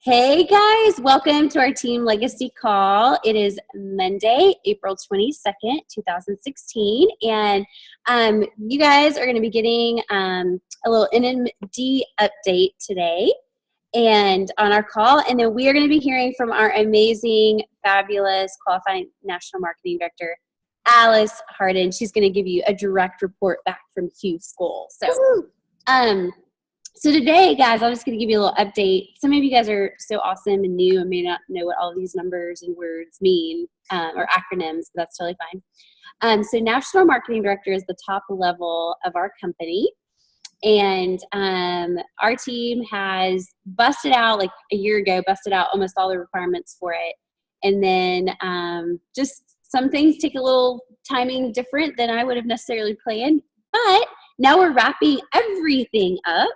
Hey guys, welcome to our Team Legacy call. It is Monday, April 22nd, 2016, and you guys are going to be getting a little NMD update today and on our call, and then we are going to be hearing from our amazing, fabulous, qualified National Marketing Director, Alice Harden. She's going to give you a direct report back from Q School. So today, guys, I'm just going to give you a little update. Some of you guys are so awesome and new and may not know what all of these numbers and words mean or acronyms, but that's totally fine. So National Marketing Director is the top level of our company. And our team has busted out, like a year ago, almost all the requirements for it. And then just some things take a little timing different than I would have necessarily planned. But now we're wrapping everything up.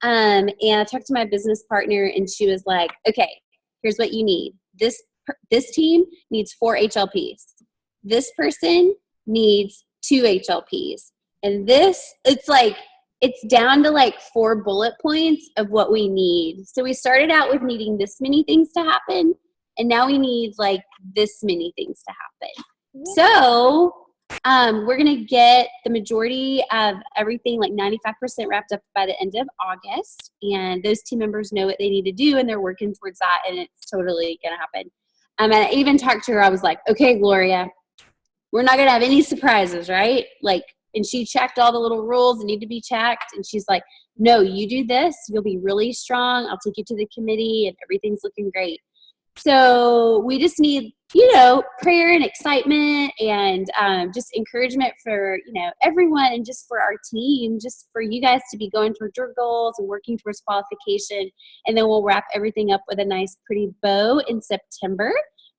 And I talked to my business partner, and she was like, okay, here's what you need. This team needs 4 HLPs. This person needs 2 HLPs. And it's down to like 4 bullet points of what we need. So we started out with needing this many things to happen, and now we need like this many things to happen. So we're going to get the majority of everything, like 95% wrapped up by the end of August. And those team members know what they need to do, and they're working towards that, and it's totally going to happen. And I even talked to her. I was like, okay, Gloria, we're not going to have any surprises, right? And she checked all the little rules that need to be checked. And she's like, no, you do this. You'll be really strong. I'll take you to the committee, and everything's looking great. So we just need, prayer and excitement and just encouragement for, everyone, and just for our team, just for you guys to be going towards your goals and working towards qualification. And then we'll wrap everything up with a nice, pretty bow in September.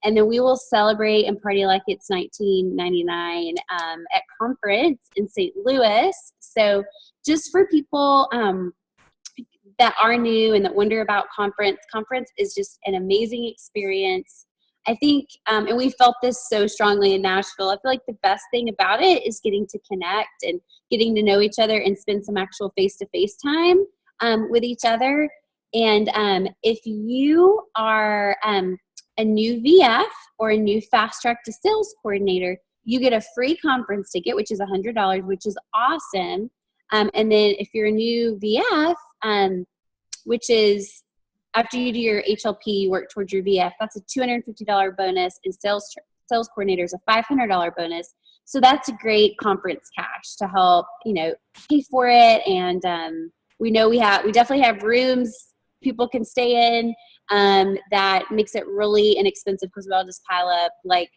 And then we will celebrate and party like it's 1999 at conference in St. Louis. So just for people that are new and that wonder about conference is just an amazing experience. I think, and we felt this so strongly in Nashville, I feel like the best thing about it is getting to connect and getting to know each other and spend some actual face-to-face time with each other. And if you are a new VF or a new fast track to sales coordinator, you get a free conference ticket, which is $100, which is awesome. And then if you're a new VF, which is after you do your HLP, you work towards your VF, that's a $250 bonus, and sales coordinator is a $500 bonus. So that's a great conference cash to help, pay for it. And we know we definitely have rooms people can stay in that makes it really inexpensive because we all just pile up like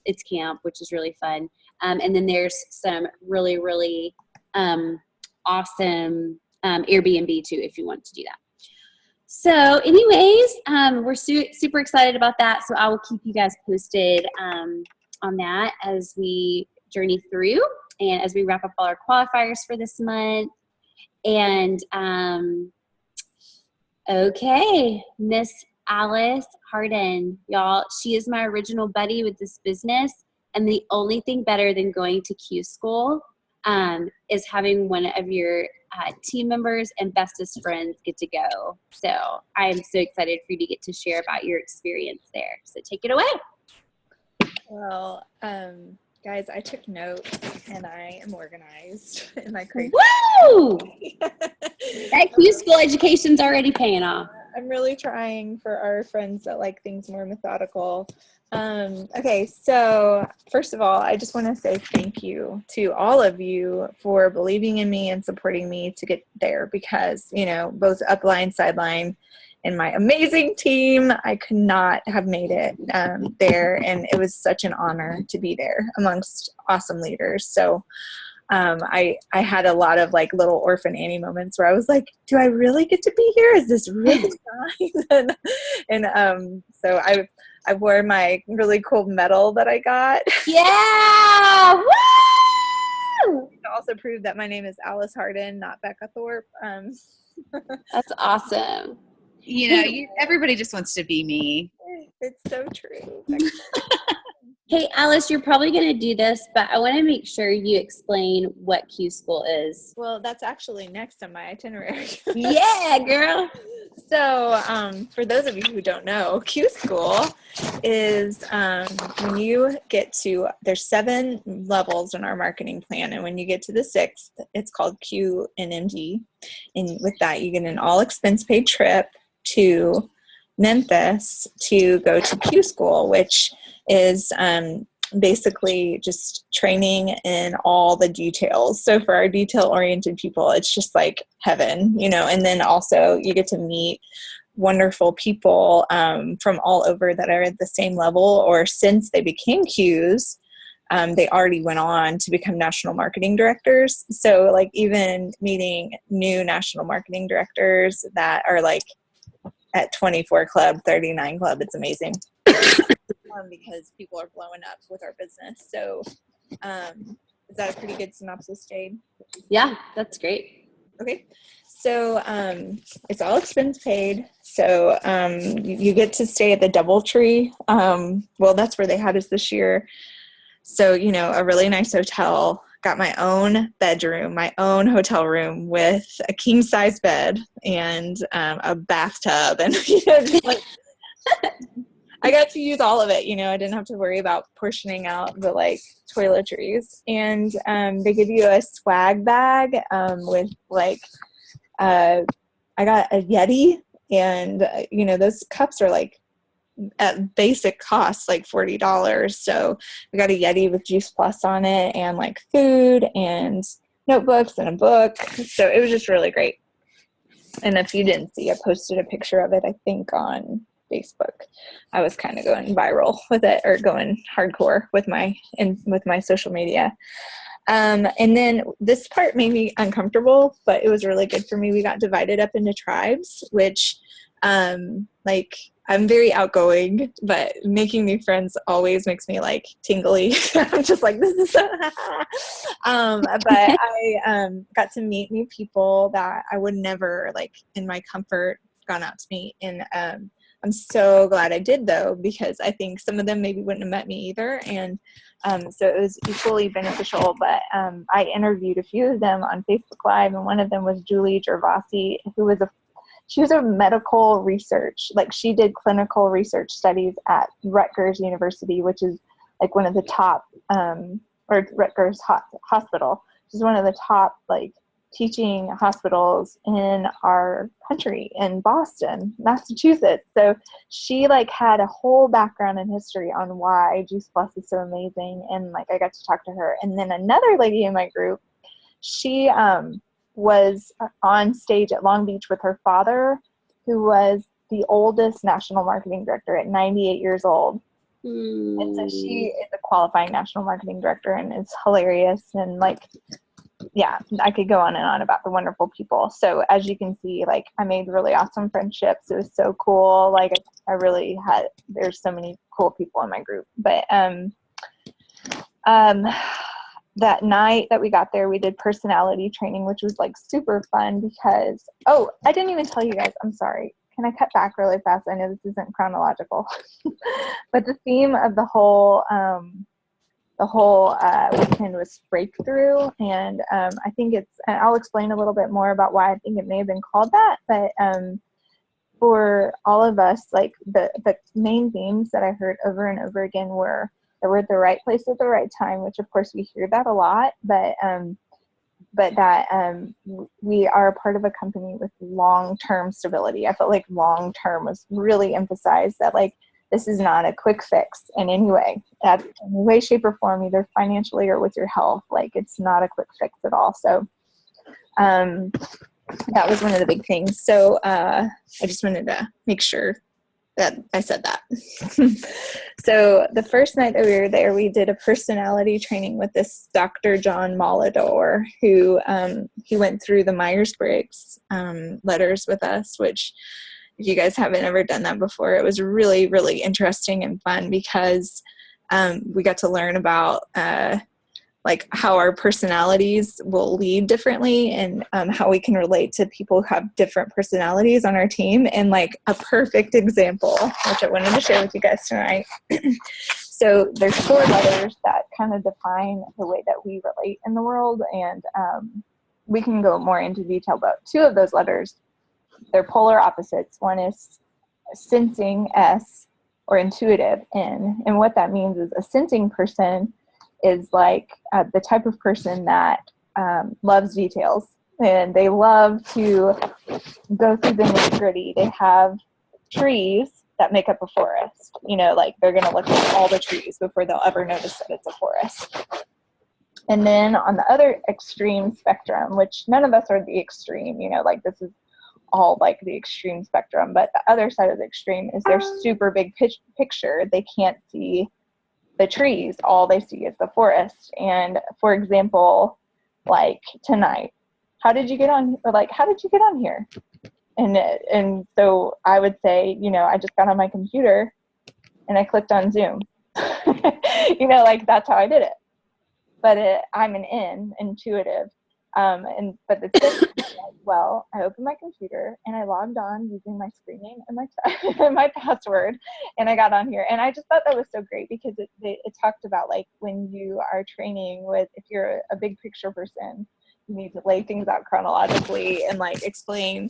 it's camp, which is really fun. And then there's some really, really awesome Airbnb too, if you want to do that. So anyways, we're super excited about that. So I will keep you guys posted on that as we journey through and as we wrap up all our qualifiers for this month. And okay, Miss Alice Harden, y'all, she is my original buddy with this business. And the only thing better than going to Q School is having one of your team members and bestest friends get to go. So I am so excited for you to get to share about your experience there. So take it away. Well, guys, I took notes and I am organized. Am I crazy? Woo! That Q School education's already paying off. I'm really trying for our friends that like things more methodical. Okay, so first of all, I just want to say thank you to all of you for believing in me and supporting me to get there because, both upline, sideline, and my amazing team, I could not have made it there, and it was such an honor to be there amongst awesome leaders. So I had a lot of like little Orphan Annie moments where I was like, do I really get to be here? Is this really nice? and so I wore my really cool medal that I got. Yeah! Woo! To also prove that my name is Alice Harden, not Becca Thorpe. That's awesome. Everybody just wants to be me. It's so true. Hey, Alice, you're probably going to do this, but I want to make sure you explain what Q School is. Well, that's actually next on my itinerary. Yeah, girl. So, for those of you who don't know, Q School is when you get to, there's 7 levels in our marketing plan, and when you get to the 6th, it's called Q and MD. And with that, you get an all expense paid trip to Memphis to go to Q School, which is basically just training in all the details. So for our detail-oriented people, it's just like heaven, you know, and then also you get to meet wonderful people from all over that are at the same level, or since they became Qs, they already went on to become national marketing directors. So like even meeting new national marketing directors that are like at 24 club, 39 club, it's amazing. Because people are blowing up with our business. So is that a pretty good synopsis, Jade? Yeah, that's great. Okay. So it's all expense paid. So you get to stay at the DoubleTree. Well, that's where they had us this year. So, you know, a really nice hotel. Got my own bedroom, my own hotel room with a king size bed and a bathtub, and you know, just like I got to use all of it. You know, I didn't have to worry about portioning out the like toiletries. And they give you a swag bag with like, I got a Yeti, and you know, those cups are like at basic cost, like $40. So we got a Yeti with Juice Plus on it, and like food and notebooks and a book. So it was just really great. And if you didn't see, I posted a picture of it, I think, on Facebook. I was kind of going viral with it, or going hardcore with my social media. And then this part made me uncomfortable, but it was really good for me. We got divided up into tribes, which like I'm very outgoing, but making new friends always makes me like tingly. I'm just like, this is so but I got to meet new people that I would never, like in my comfort, gone out to meet. And I'm so glad I did, though, because I think some of them maybe wouldn't have met me either. And so it was equally beneficial. But I interviewed a few of them on Facebook Live, and one of them was Julie Gervasi, who was she was a medical research, like she did clinical research studies at Rutgers University, which is like one of the top, or Rutgers Hospital, which is one of the top like teaching hospitals in our country, in Boston, Massachusetts. So she like had a whole background and history on why Juice Plus is so amazing. And like I got to talk to her. And then another lady in my group, she was on stage at Long Beach with her father, who was the oldest national marketing director at 98 years old. And so she is a qualifying national marketing director, and it's hilarious. And like, yeah, I could go on and on about the wonderful people. So as you can see, like I made really awesome friendships. It was so cool. Like I really had, there's so many cool people in my group. But that night that we got there, we did personality training, which was like super fun because, oh, I didn't even tell you guys, I'm sorry. Can I cut back really fast? I know this isn't chronological, but the theme of the whole weekend was breakthrough. And I think and I'll explain a little bit more about why I think it may have been called that. But for all of us, like the main themes that I heard over and over again were that we're at the right place at the right time, which of course we hear that a lot, but that we are a part of a company with long-term stability. I felt like long-term was really emphasized, that like this is not a quick fix in any way, shape, or form, either financially or with your health. Like it's not a quick fix at all. So that was one of the big things. So I just wanted to make sure that I said that. So the first night that we were there, we did a personality training with this Dr. John Molidor, who he went through the Myers-Briggs letters with us, which if you guys haven't ever done that before, it was really, really interesting and fun because we got to learn about like how our personalities will lead differently, and how we can relate to people who have different personalities on our team. And like a perfect example, which I wanted to share with you guys tonight. So there's 4 letters that kind of define the way that we relate in the world. And we can go more into detail, but 2 of those letters they're polar opposites. One is sensing, S, or intuitive, N. And what that means is a sensing person is like the type of person that loves details, and they love to go through the nitty-gritty. They have trees that make up a forest. Like they're going to look at all the trees before they'll ever notice that it's a forest. And then on the other extreme spectrum, which none of us are the extreme, like this is all like the extreme spectrum, but the other side of the extreme is their super big picture. They can't see the trees. All they see is the forest. And for example, like tonight, how did you get on here? And so I would say, I just got on my computer and I clicked on Zoom. Like that's how I did it. But I'm an intuitive. But the tip is like, well, I opened my computer and I logged on using my screen name and my password, and I got on here. And I just thought that was so great because it talked about like when you are training with, if you're a big picture person, you need to lay things out chronologically and like explain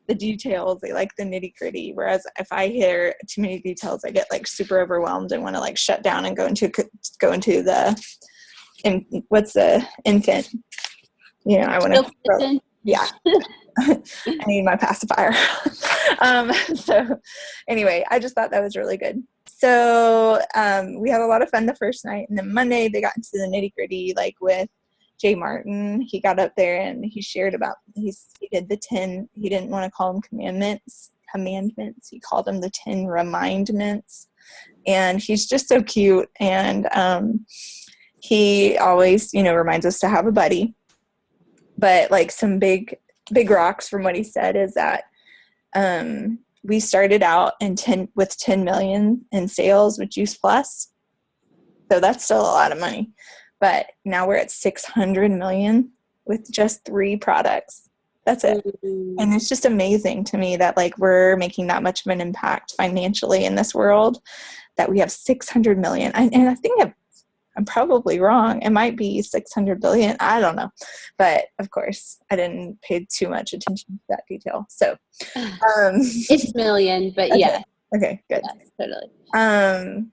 the details. They like the nitty gritty. Whereas if I hear too many details, I get like super overwhelmed and want to like shut down and go into the, and what's the infant? I want to, yeah, I need my pacifier. So anyway, I just thought that was really good. So we had a lot of fun the first night, and then Monday they got into the nitty gritty, like with Jay Martin. He got up there and he shared about, he did the 10, he didn't want to call them commandments. He called them the 10 remindments. And he's just so cute. And he always, reminds us to have a buddy. But like some big rocks from what he said is that we started out with 10 million in sales with Juice Plus. So that's still a lot of money. But now we're at 600 million with just 3 products. That's it. Mm-hmm. And it's just amazing to me that like we're making that much of an impact financially in this world, that we have 600 million. And I think I'm probably wrong. It might be 600 billion. I don't know. But of course, I didn't pay too much attention to that detail. So it's million, but okay. Yeah. Okay, good. Yes, totally.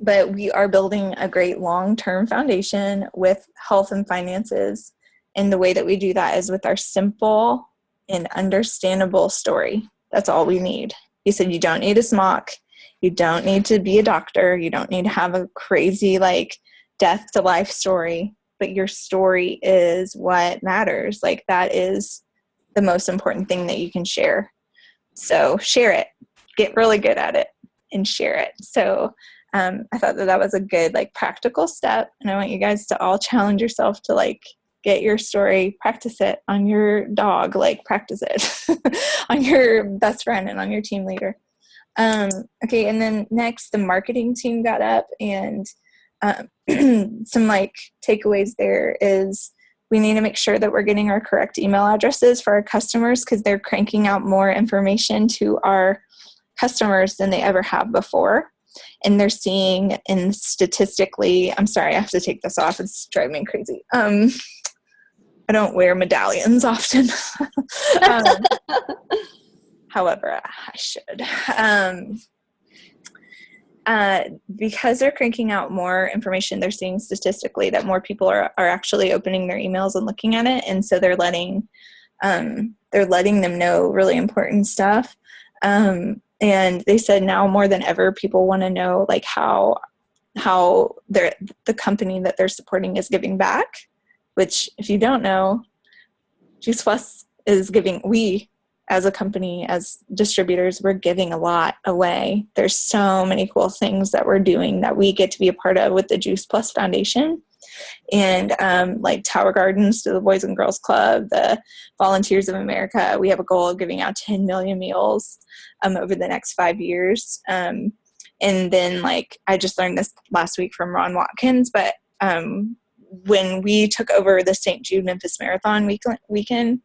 But we are building a great long-term foundation with health and finances. And the way that we do that is with our simple and understandable story. That's all we need. He said, you don't need a smock. You don't need to be a doctor. You don't need to have a crazy like death to life story, but your story is what matters. Like that is the most important thing that you can share. So share it, get really good at it and share it. So I thought that was a good like practical step. And I want you guys to all challenge yourself to like get your story, practice it on your dog, like practice it on your best friend and on your team leader. Okay, and then next, the marketing team got up, and some like takeaways there is we need to make sure that we're getting our correct email addresses for our customers because they're cranking out more information to our customers than they ever have before. And they're seeing, and statistically, I'm sorry, I have to take this off. It's driving me crazy. I don't wear medallions often. However, I should. Because they're cranking out more information, they're seeing statistically that more people are actually opening their emails and looking at it. And so they're letting them know really important stuff. And they said now more than ever, people want to know like how the company that they're supporting is giving back, which if you don't know, Juice Plus is giving, we as a company, as distributors, we're giving a lot away. There's so many cool things that we're doing that we get to be a part of with the Juice Plus Foundation. And like Tower Gardens to the Boys and Girls Club, the Volunteers of America, we have a goal of giving out 10 million meals over the next 5 years. And then like I just learned this last week from Ron Watkins, but when we took over the St. Jude Memphis Marathon weekend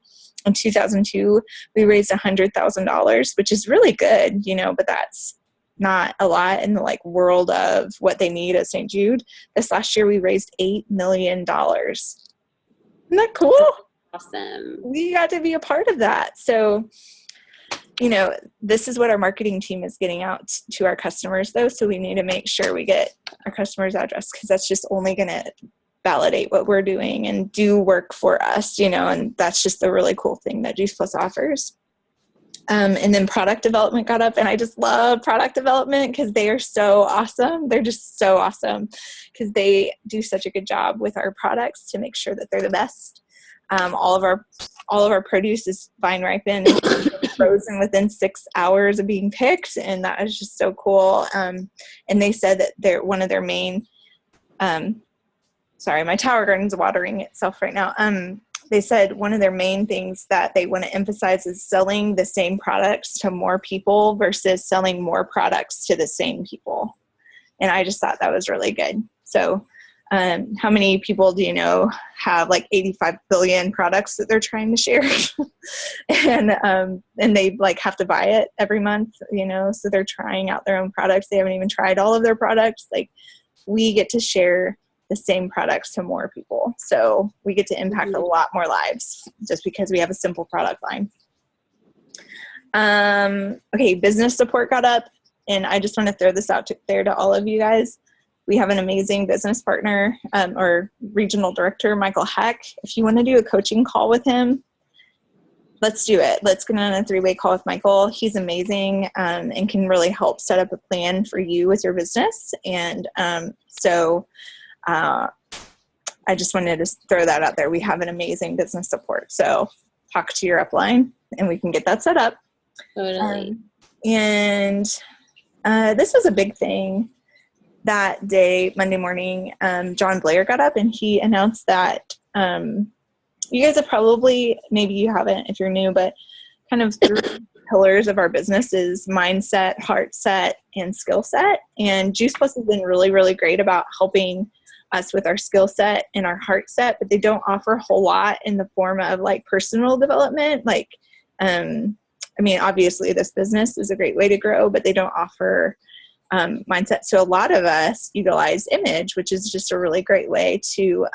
in 2002, we raised $100,000, which is really good, but that's not a lot in the like world of what they need at St. Jude. This last year we raised $8 million. Isn't that cool? Awesome. We got to be a part of that. So this is what our marketing team is getting out to our customers, though. So we need to make sure we get our customer's address, because that's just only going to validate what we're doing and do work for us, and that's just a really cool thing that Juice Plus offers. And then product development got up, and I just love product development because they are so awesome. They're just so awesome because they do such a good job with our products to make sure that they're the best. All of our produce is vine ripened and frozen within 6 hours of being picked, and that is just so cool. And they said that one of their main, sorry, my tower garden's watering itself right now. They said one of their main things that they want to emphasize is selling the same products to more people versus selling more products to the same people. And I just thought that was really good. So how many people do you know have like 85 billion products that they're trying to share? and they like have to buy it every month, so they're trying out their own products. They haven't even tried all of their products. Like, we get to share the same products to more people. So we get to impact a lot more lives just because we have a simple product line. Okay, business support got up, and I just want to throw this out there to all of you guys. We have an amazing business partner, or regional director, Michael Heck. If you want to do a coaching call with him, let's do it. Let's get on a 3-way call with Michael. He's amazing, and can really help set up a plan for you with your business. And I just wanted to throw that out there. We have an amazing business support. So talk to your upline and we can get that set up. Totally. And this was a big thing that day, Monday morning. John Blair got up and he announced that you guys have probably, maybe you haven't if you're new, but kind of 3 pillars of our business is mindset, heart set, and skill set. And Juice Plus has been really, really great about helping us with our skill set and our heart set, but they don't offer a whole lot in the form of like personal development. Like, obviously this business is a great way to grow, but they don't offer mindset. So a lot of us utilize image, which is just a really great way to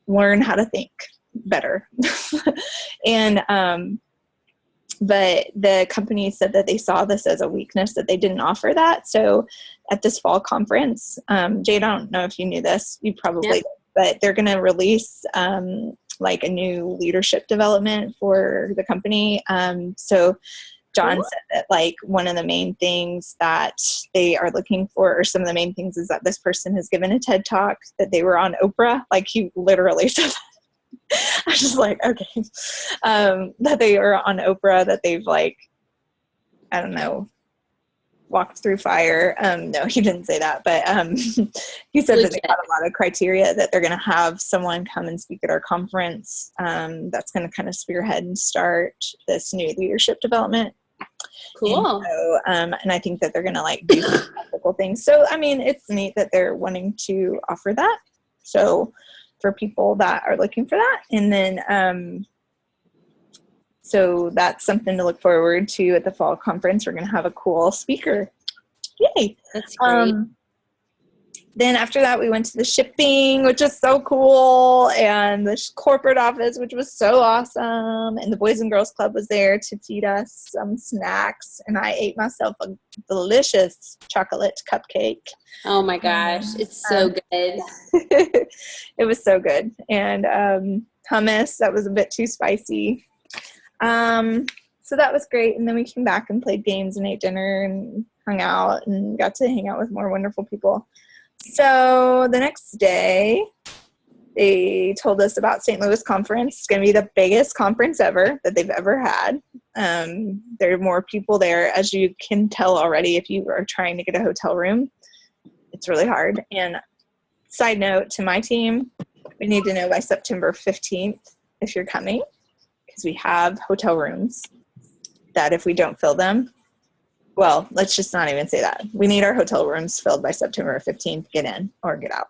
learn how to think better. And but the company said that they saw this as a weakness, that they didn't offer that. So at this fall conference, Jade, I don't know if you knew this, you probably did, but they're going to release like a new leadership development for the company. So John said that like one of the main things that they are looking for, or some of the main things, is that this person has given a TED Talk, that they were on Oprah. Like, he literally said that. I was just like, okay, that they are on Oprah, that they've like, I don't know, walked through fire. No, he didn't say that, but he said that they had a lot of criteria, that they're going to have someone come and speak at our conference that's going to kind of spearhead and start this new leadership development. Cool. And I think that they're going to like do some practical things. So, it's neat that they're wanting to offer that. So for people that are looking for that. And then, so that's something to look forward to at the fall conference. We're going to have a cool speaker. Yay. That's great. Then after that, we went to the shipping, which is so cool, and the corporate office, which was so awesome. And the Boys and Girls Club was there to feed us some snacks. And I ate myself a delicious chocolate cupcake. Oh my gosh. It's so good. It was so good. And hummus, that was a bit too spicy. So that was great. And then we came back and played games and ate dinner and hung out and got to hang out with more wonderful people. So the next day, they told us about St. Louis conference. It's going to be the biggest conference ever that they've ever had. There are more people there, as you can tell already if you are trying to get a hotel room. It's really hard. And side note to my team, we need to know by September 15th if you're coming, because we have hotel rooms that if we don't fill them, well, let's just not even say that. We need our hotel rooms filled by September 15th. Get in or get out.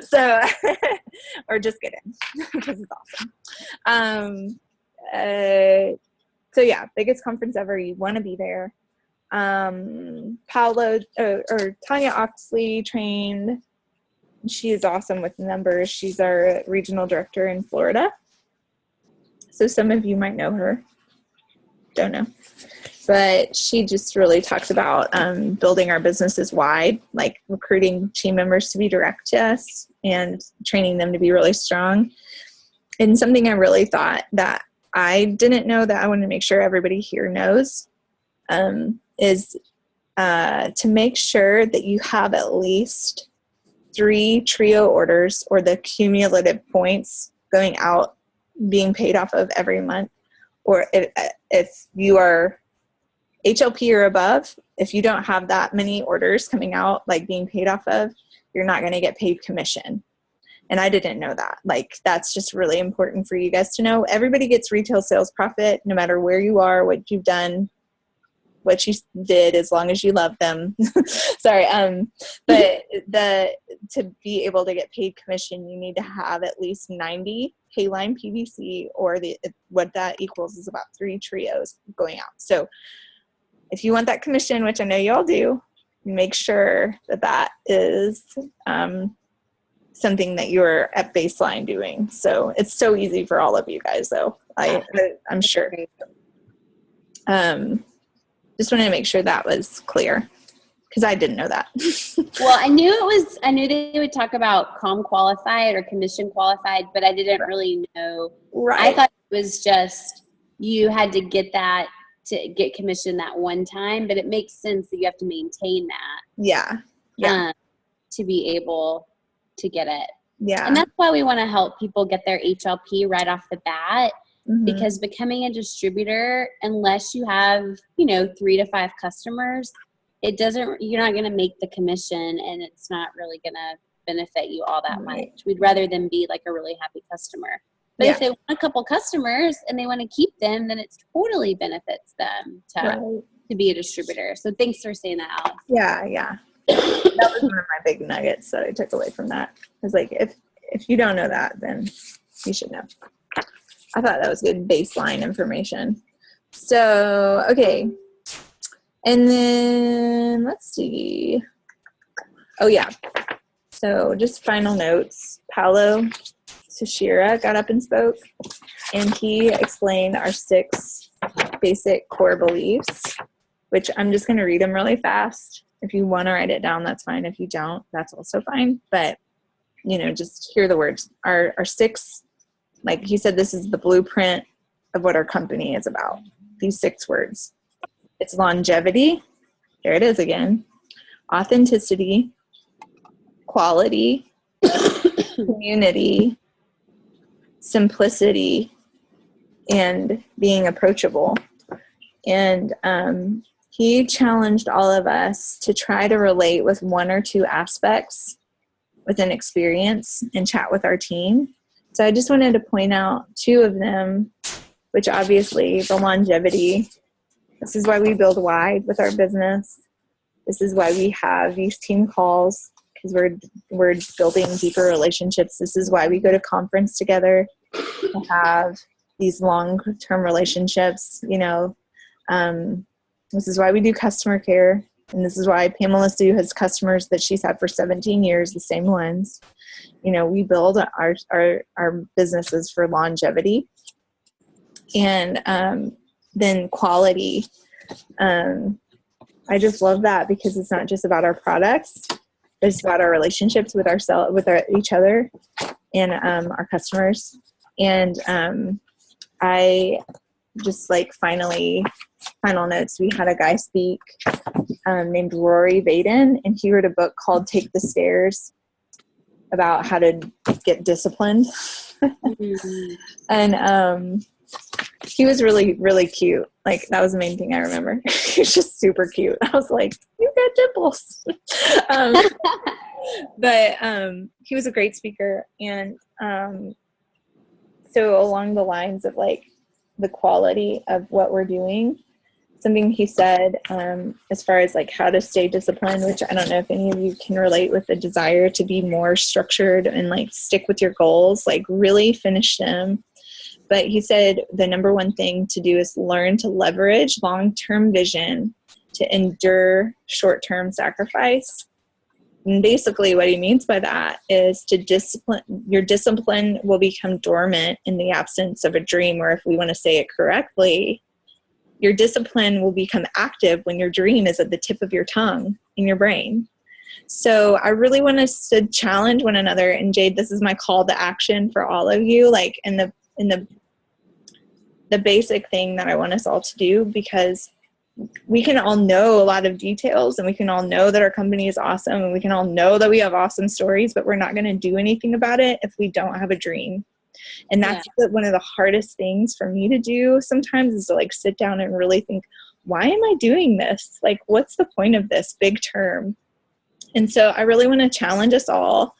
So, or just get in because it's awesome. So yeah, biggest conference ever. You want to be there. Paolo or Tanya Oxley trained. She is awesome with numbers. She's our regional director in Florida. So some of you might know her. don't know. But she just really talks about building our businesses wide, like recruiting team members to be direct to us and training them to be really strong. And something I really thought that I didn't know that I want to make sure everybody here knows is to make sure that you have at least 3 trio orders or the cumulative points going out being paid off of every month. Or if you are HLP or above, if you don't have that many orders coming out, like being paid off of, you're not going to get paid commission. And I didn't know that. Like, that's just really important for you guys to know. Everybody gets retail sales profit, no matter where you are, what you've done, what you did, as long as you love them. Sorry. But to be able to get paid commission, you need to have at least 90 Payline PVC, or what that equals is about 3 trios going out. So if you want that commission, which I know you all do, make sure that is something that you're at baseline doing. So it's so easy for all of you guys, though. I'm sure. Just wanted to make sure that was clear, because I didn't know that. Well, I knew they would talk about COM qualified or commission qualified, but I didn't really know. Right. I thought it was just you had to get that to get commission that one time, but it makes sense that you have to maintain that. Yeah. To be able to get it. Yeah. And that's why we want to help people get their HLP right off the bat, because becoming a distributor, unless you have, 3 to 5 customers, you're not going to make the commission, and it's not really going to benefit you all that much. We'd rather them be like a really happy customer. But if they want a couple customers and they want to keep them, then it totally benefits them to be a distributor. So thanks for saying that, Alex. Yeah. That was one of my big nuggets that I took away from that. It was like, if you don't know that, then you should know. I thought that was good baseline information. So, okay. And then let's see. Oh, yeah. So just final notes. Paolo Sushira got up and spoke, and he explained our 6 basic core beliefs, which I'm just going to read them really fast. If you want to write it down, that's fine. If you don't, that's also fine. But, just hear the words. Our 6, like he said, this is the blueprint of what our company is about. These 6 words. It's longevity. There it is again. Authenticity, quality, community, simplicity, and being approachable. And he challenged all of us to try to relate with 1 or 2 aspects with an experience and chat with our team. So I just wanted to point out 2 of them, which obviously the longevity. This is why we build wide with our business. This is why we have these team calls, because we're building deeper relationships. This is why we go to conference together to have these long-term relationships. This is why we do customer care, and this is why Pamela Sue has customers that she's had for 17 years, the same ones. We build our businesses for longevity, and then quality. I just love that, because it's not just about our products, it's about our relationships with each other and our customers. And I just final notes. We had a guy speak named Rory Vaden, and he wrote a book called Take the Stairs about how to get disciplined. And he was really, really cute. Like, that was the main thing I remember. He was just super cute. I was like, you got dimples. But he was a great speaker. And so along the lines of like the quality of what we're doing, something he said as far as like how to stay disciplined, which I don't know if any of you can relate with the desire to be more structured and like stick with your goals, like really finish them. But he said the number one thing to do is learn to leverage long-term vision to endure short-term sacrifice. And basically what he means by that is your discipline will become dormant in the absence of a dream, or if we want to say it correctly, your discipline will become active when your dream is at the tip of your tongue in your brain. So I really want us to challenge one another. And Jade, this is my call to action for all of you, like in the basic thing that I want us all to do, because we can all know a lot of details and we can all know that our company is awesome and we can all know that we have awesome stories, but we're not going to do anything about it if we don't have a dream. And that's one of the hardest things for me to do sometimes, is to like sit down and really think, why am I doing this? Like, what's the point of this big term? And so I really want to challenge us all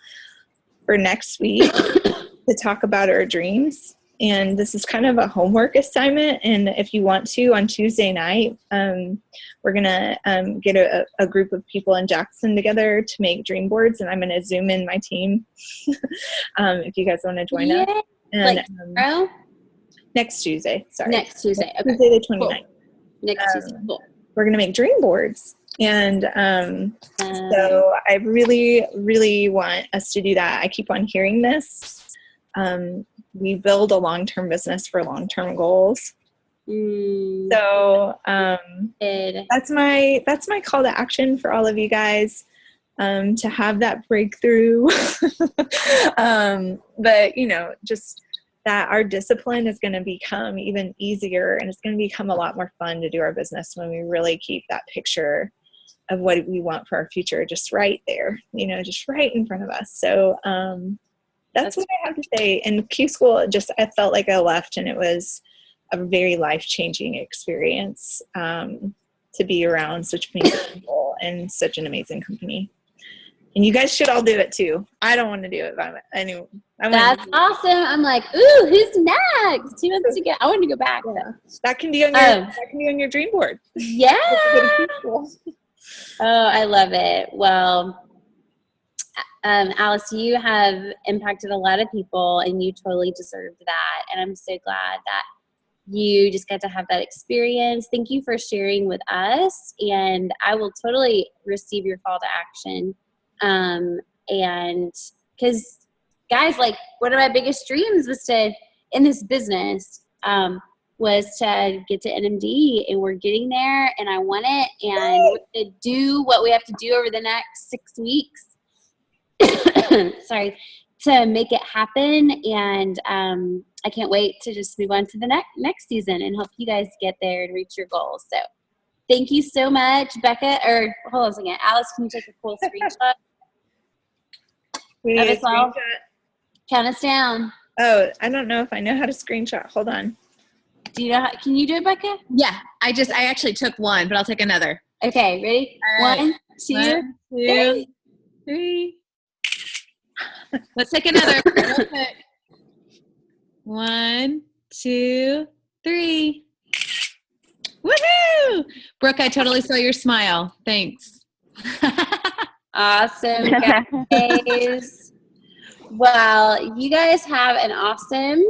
for next week to talk about our dreams. And this is kind of a homework assignment. And if you want to, on Tuesday night, we're going to get a group of people in Jackson together to make dream boards. And I'm going to Zoom in my team if you guys want to join us. And, like tomorrow? Next Tuesday. Sorry. Next Tuesday. Okay. Tuesday the 29th. Cool. Next Tuesday. Cool. We're going to make dream boards. And so I really, really want us to do that. I keep on hearing this. We build a long-term business for long-term goals. So that's my call to action for all of you guys, to have that breakthrough. But just that our discipline is going to become even easier, and it's going to become a lot more fun to do our business when we really keep that picture of what we want for our future just right there, just right in front of us. So that's what I have to say. And Q School, I felt like I left and it was a very life-changing experience to be around such amazing people and such an amazing company. And you guys should all do it too. I don't want to do it, but anyway. That's awesome. I'm like, ooh, who's next? Who wants to go? I want to go back. Yeah. That can be on your dream board. Yeah. Oh, I love it. Well, Alice, you have impacted a lot of people and you totally deserved that. And I'm so glad that you just got to have that experience. Thank you for sharing with us. And I will totally receive your call to action. And because guys, like one of my biggest dreams was in this business, was to get to NMD, and we're getting there, and I want it, and we're going to do what we have to do over the next 6 weeks. Sorry, to make it happen. And I can't wait to just move on to the next season and help you guys get there and reach your goals. So thank you so much, Becca. Or hold on a second, Alice, can you take a cool screenshot? We need a screenshot. Count us down. Oh, I don't know if I know how to screenshot. Hold on. Do you know can you do it, Becca? Yeah, I actually took one, but I'll take another. Okay, ready? All right. 1, 2, 3. Let's take another. 1, 2, 3. Woohoo! Brooke, I totally saw your smile. Thanks. Awesome, guys. Well, you guys have an awesome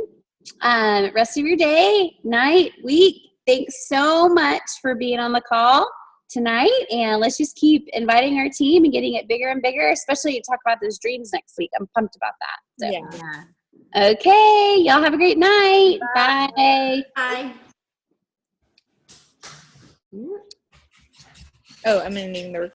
rest of your day, night, week. Thanks so much for being on the call tonight. And let's just keep inviting our team and getting it bigger and bigger, especially to talk about those dreams next week. I'm pumped about that. So. Yeah. Okay. Y'all have a great night. Bye. Bye. Oh, I'm ending the recording.